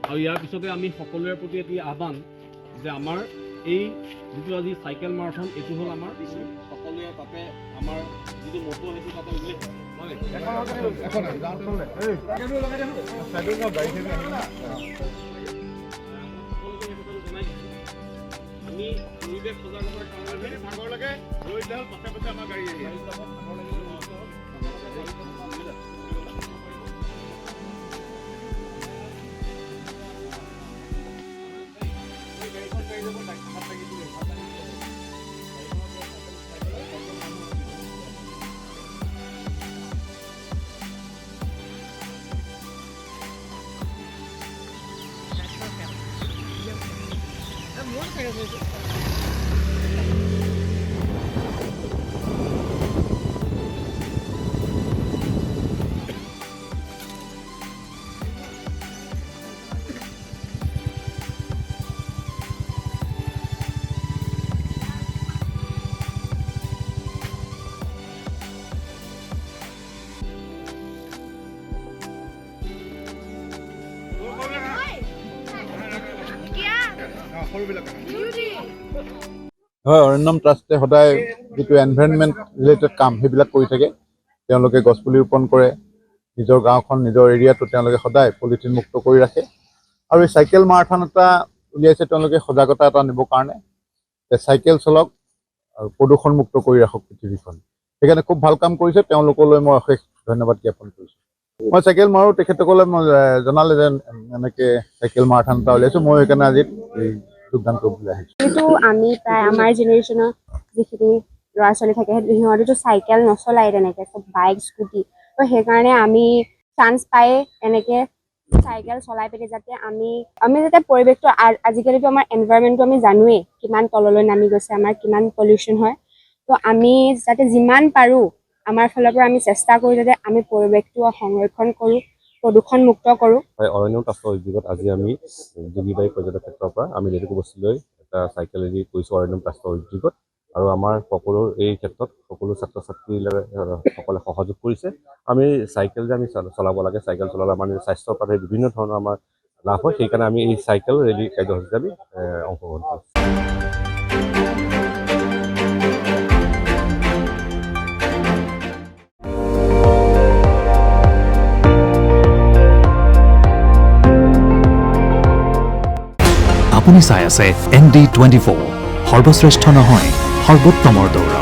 আৰু ইয়াৰ পিছতে আমি সকলোৰে প্ৰতি এটি আহ্বান যে আমাৰ এই যিটো আজি চাইকেল মাৰাথন এইটো হ'ল আমাৰ সকলোৱে তাতে আমাৰ যিটো মটো সেইটো তাতে উল্লেখ আমি পৰিৱেশ সজাগতাৰ কাৰণে ভাগৰলৈকে ৰৈ দিলে পাছে পাছে আমাৰ গাড়ী আহি হয়, অৰণ্যম ট্ৰাষ্টে সদায় যিটো এনভাইৰনমেণ্ট ৰিলেটেড কাম সেইবিলাক কৰি থাকে। তেওঁলোকে গছপুলি ৰোপণ কৰে, নিজৰ গাঁওখন নিজৰ এৰিয়াটো তেওঁলোকে সদায় পলিথিন মুক্ত কৰি ৰাখে। আৰু এই চাইকেল মাৰাথন এটা উলিয়াইছে তেওঁলোকে সজাগতা এটা আনিবৰ কাৰণে, চাইকেল চলক আৰু প্ৰদূষণমুক্ত কৰি ৰাখক পৃথিৱীখন। সেইকাৰণে খুব ভাল কাম কৰিছে, তেওঁলোকলৈ মই অশেষ ধন্যবাদ জ্ঞাপন কৰিছোঁ। মই চাইকেল মাৰোঁ, তেখেতসকলে মই জনালে যে এনেকৈ চাইকেল মাৰাথন এটা উলিয়াইছোঁ, মই সেইকাৰণে আজি যোগদান কৰিবলৈ আহিছোঁ। কিন্তু আমি প্ৰায় আমাৰ জেনেৰেশ্যনৰ যিখিনি ল'ৰা ছোৱালী থাকে সিহঁতেতো চাইকেল নচলাই তেনেকৈ, চব বাইক স্কুটি। তো সেইকাৰণে আমি চান্স পাই এনেকৈ চাইকেল চলাই পিনে যাতে আমি যাতে পৰিৱেশটো আজিকালিতো আমাৰ এনভাইৰনমেণ্টটো আমি জানোৱেই কিমান তললৈ নামি গৈছে, আমাৰ কিমান পলিউশ্যন হয়। তো আমি যাতে যিমান পাৰোঁ আমাৰ ফালৰ পৰা আমি চেষ্টা কৰোঁ যাতে আমি পৰিৱেশটো সংৰক্ষণ কৰোঁ, প্ৰদূষণমুক্ত কৰোঁ। হয়, অৰণ্যম ট্ৰাষ্টৰ উদ্যোগত আজি আমি যোগীবাৰী পৰ্যটন ক্ষেত্ৰৰ পৰা আমি লেটেকু বস্তিলৈ এটা চাইকেল ৰেলী কৰিছোঁ অৰণ্যম ট্ৰাষ্টৰ উদ্যোগত। আৰু আমাৰ সকলো এই ক্ষেত্ৰত সকলো ছাত্ৰ ছাত্ৰীসকলে সহযোগ কৰিছে। আমি চাইকেল যে আমি চলাব লাগে, চাইকেল চলালে আমাৰ স্বাস্থ্যৰ কাৰণে বিভিন্ন ধৰণৰ আমাৰ লাভ হয়। সেইকাৰণে আমি এই চাইকেল ৰেলী কাৰ্যসূচীত আমি অংশগ্ৰহণ কৰিছোঁ। আপুনি চাই আছে ND24, সৰ্বশ্ৰেষ্ঠ নহয় সৰ্বোত্তমৰ দৌৰা।